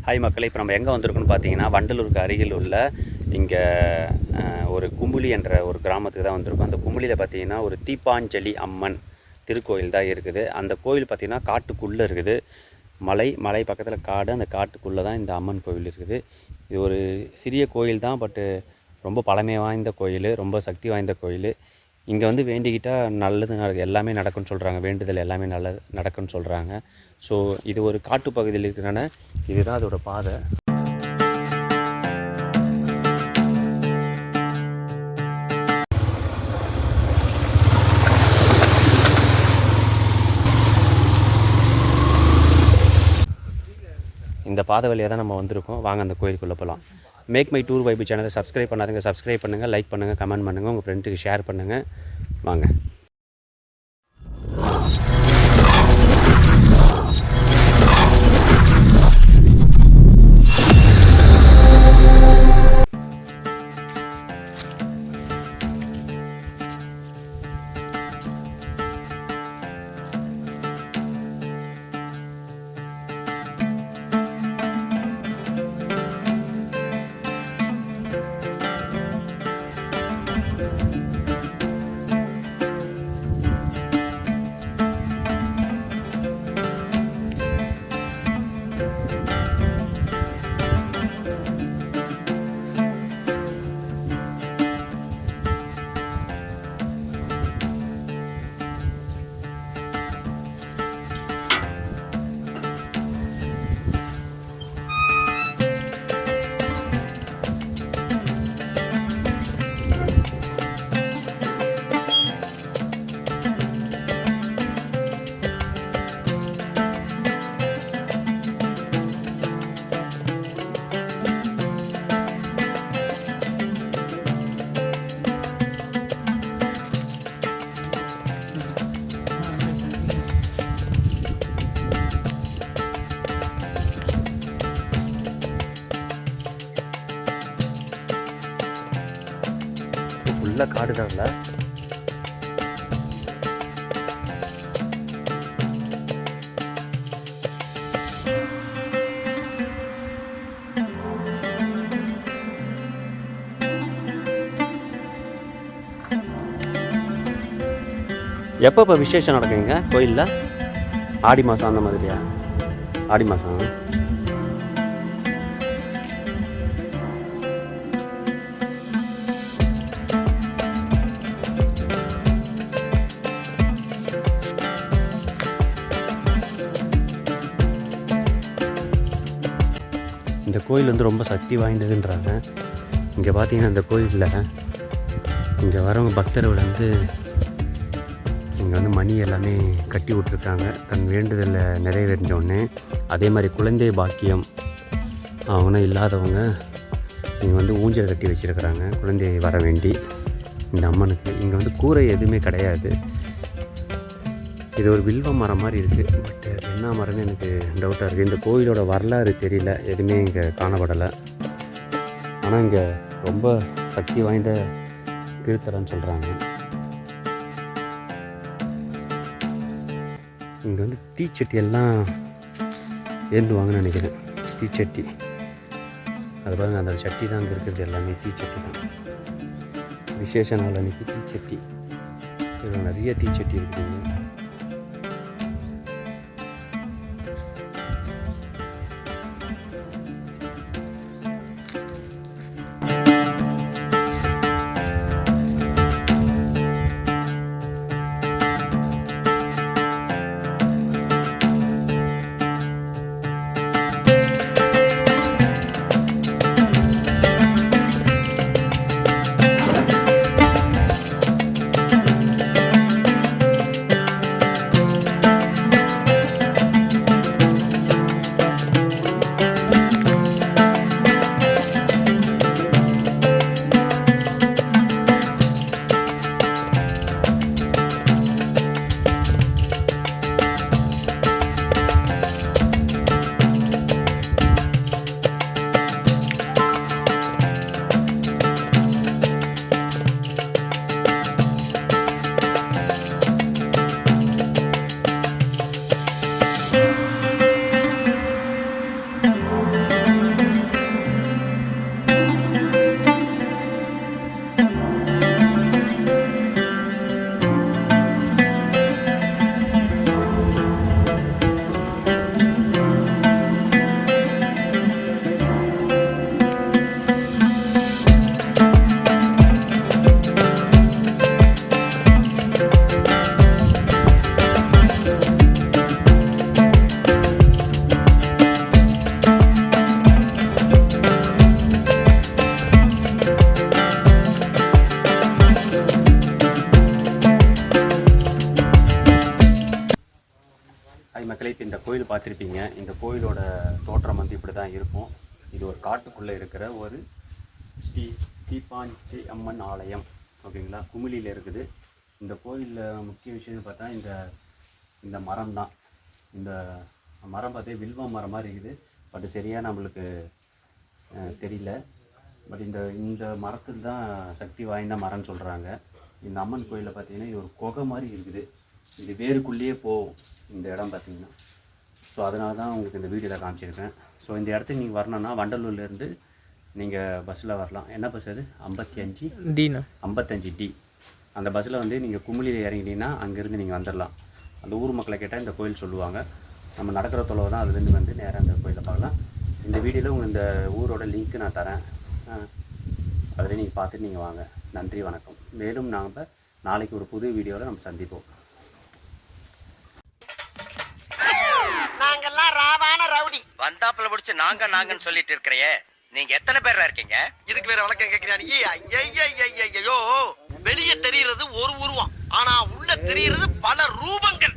Hi மக்களே, இப்போ நம்ம எங்கே வந்திருக்கோம்னு பார்த்தீங்கன்னா வண்டலூருக்கு அருகில் உள்ள இங்கே ஒரு கும்புளி என்ற ஒரு கிராமத்துக்கு தான் வந்திருக்கோம். அந்த கும்புளியில் பார்த்தீங்கன்னா ஒரு தீப்பாஞ்சலி அம்மன் திருக்கோயில் தான் இருக்குது. அந்த கோயில் பார்த்திங்கன்னா காட்டுக்குள்ளே இருக்குது. மலை பக்கத்தில் காடு, அந்த காட்டுக்குள்ளே தான் இந்த அம்மன் கோயில் இருக்குது. இது ஒரு சிறிய கோயில் தான், பட்டு ரொம்ப பழமை வாய்ந்த கோயில், ரொம்ப சக்தி வாய்ந்த கோயில். இங்கே வந்து வேண்டிக்கிட்டால் நல்லது எல்லாமே நடக்கும்னு சொல்கிறாங்க. வேண்டுதல் எல்லாமே நல்லது நடக்கும்னு சொல்கிறாங்க. ஸோ இது ஒரு காட்டு பகுதியில் இருக்கிறனால இதுதான் அதோட பாதை. இந்த பாதை வழியாக தான் நம்ம வந்திருக்கோம். வாங்க அந்த கோயிலுக்குள்ளே போகலாம். மேக் மை டூர் வைப் சேனலை சப்ஸ்கிரைப் பண்ணாதுங்க, சப்ஸ்கிரைப் பண்ணுங்கள், லைக் பண்ணுங்கள், கமெண்ட் பண்ணுங்கள், உங்கள் ஃப்ரெண்டுக்கு ஷேர் பண்ணுங்கள். வாங்க. ஃபுல்லாக காடு தான்ல. எப்போ இப்போ விசேஷம் நடக்குங்க கோயிலில்? ஆடி மாதம் அந்த மாதிரியா? ஆடி மாதம். இந்த கோயில் வந்து ரொம்ப சக்தி வாய்ந்ததுன்றாங்க. இங்கே பார்த்தீங்கன்னா இந்த கோயிலில் இங்கே வரவங்க பக்தர்கள் வந்து இங்கே வந்து மணி எல்லாமே கட்டி விட்ருக்காங்க தன் வேண்டுதலை நிறைவேறினோடனே. அதே மாதிரி குழந்தை பாக்கியம் அவங்களும் இல்லாதவங்க இங்கே வந்து ஊஞ்சல் கட்டி வச்சுருக்கிறாங்க குழந்தை வர வேண்டி இந்த அம்மனுக்கு. இங்கே வந்து கூரை எதுவுமே கிடையாது. இது ஒரு வில்வ மரம் மாதிரி இருக்குது, பட் என்ன மரம்னு எனக்கு டவுட்டாக இருக்குது. இந்த கோயிலோட வரலாறு தெரியல, எதுவுமே இங்கே காணப்படலை. ஆனால் இங்கே ரொம்ப சக்தி வாய்ந்த திருத்தலம்னு சொல்கிறாங்க. இங்கே வந்து தீச்சட்டி எல்லாம் ஏந்துவாங்கன்னு நினைக்கிறேன். தீச்சட்டி அது பாருங்கள், அந்த சட்டி தான் அங்கே இருக்கிறது எல்லாமே தீச்சட்டி தான். விசேஷ நாள் அன்றைக்கி தீச்சட்டி, இதில் நிறைய தீச்சட்டி இருக்குதுங்க. பார்த்துருப்பீங்க. இந்த கோயிலோட தோற்றம் வந்து இப்படி தான் இருக்கும். இது ஒரு காட்டுக்குள்ளே இருக்கிற ஒரு ஸ்ரீ தீப்பாஞ்சி அம்மன் ஆலயம், ஓகேங்களா. குமிழியில் இருக்குது. இந்த கோயிலில் முக்கிய விஷயம்னு பார்த்தா இந்த மரம் தான். இந்த மரம் பார்த்தே வில்வ மரம் மாதிரி இருக்குது. பட் சரியாக நம்மளுக்கு தெரியல. பட் இந்த மரத்தில் தான் சக்தி வாய்ந்த மரம்னு சொல்கிறாங்க. இந்த அம்மன் கோயிலில் பார்த்தீங்கன்னா இது ஒரு குகை மாதிரி இருக்குது. இது வேருக்குள்ளேயே போகும் இந்த இடம் பார்த்தீங்கன்னா. ஸோ அதனால தான் உங்களுக்கு இந்த வீடியோவில் காமிச்சிருக்கேன். ஸோ இந்த இடத்துக்கு நீங்கள் வரணுன்னா வண்டலூர்லேருந்து நீங்கள் பஸ்ஸில் வரலாம். என்ன பஸ் அது? 55D. அந்த பஸ்ஸில் வந்து நீங்கள் குமிழியில் இறங்கிட்டீங்கன்னா அங்கேருந்து நீங்கள் வந்துடலாம். அந்த ஊர் மக்களை கேட்டால் இந்த கோயில் சொல்லுவாங்க. நம்ம நடக்கிற தொலைவு தான். அதுலேருந்து வந்து நேராக அந்த கோயிலை பார்க்கலாம். இந்த வீடியோவில் உங்களுக்கு இந்த ஊரோட லிங்க்கு நான் தரேன். அதில் நீங்கள் பார்த்துட்டு நீங்கள் வாங்க. நன்றி, வணக்கம். மேலும் நாம் நாளைக்கு ஒரு புது வீடியோவில் நம்ம சந்திப்போம். நாங்கெல்லாம் ராவான ரவுடி வந்தாப்புல முடிச்சு நாங்கன்னு சொல்லிட்டு இருக்கிறையே, நீங்க எத்தனை பேரா இருக்கீங்க? இதுக்கு வேற வழக்கம் கேட்கிறீங்க. வெளியே தெரியுறது ஒரு உருவம், ஆனா உள்ள தெரியுறது பல ரூபங்கள்.